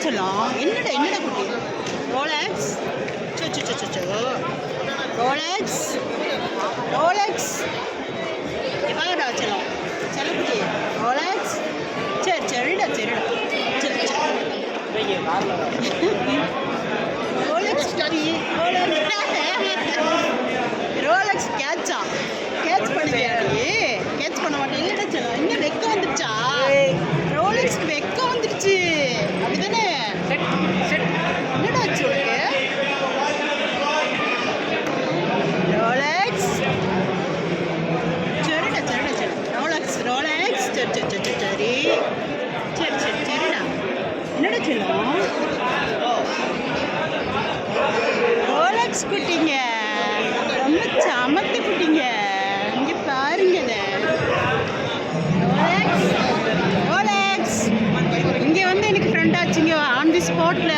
செல்லம்? என்னடா குட்டி? ரோலக்ஸ். ரோலக்ஸ். எவ்வளோடா செல்லம்? செல்லக்குட்டி ரோலக்ஸ். சரிடா. ரோலக்ஸ் குட்டி. ரோலக்ஸ் கேட்ச் பண்ணுவியா நீ? கேட்ச் பண்ண மாட்டேன். இல்லைடா செல்லம், இன்னும் வெக்க வந்துருச்சா? ரோலக்ஸ்க்கு வெக்க வந்துருச்சு அப்படிதானே? என்னடா ஆச்சு உனக்கு? ரோலக்ஸ். சரிடா. ரோலக்ஸ். சரிடா. என்னடா செல்லம்? ரோலக்ஸ் குட்டிங்க ரொம்ப சமத்து குட்டிங்க. இங்கே பாருங்க. ரோலக்ஸ் இங்கே வந்து எனக்கு ஃப்ரெண்ட் ஆச்சுங்க ஆன் தி ஸ்பாட்டில்.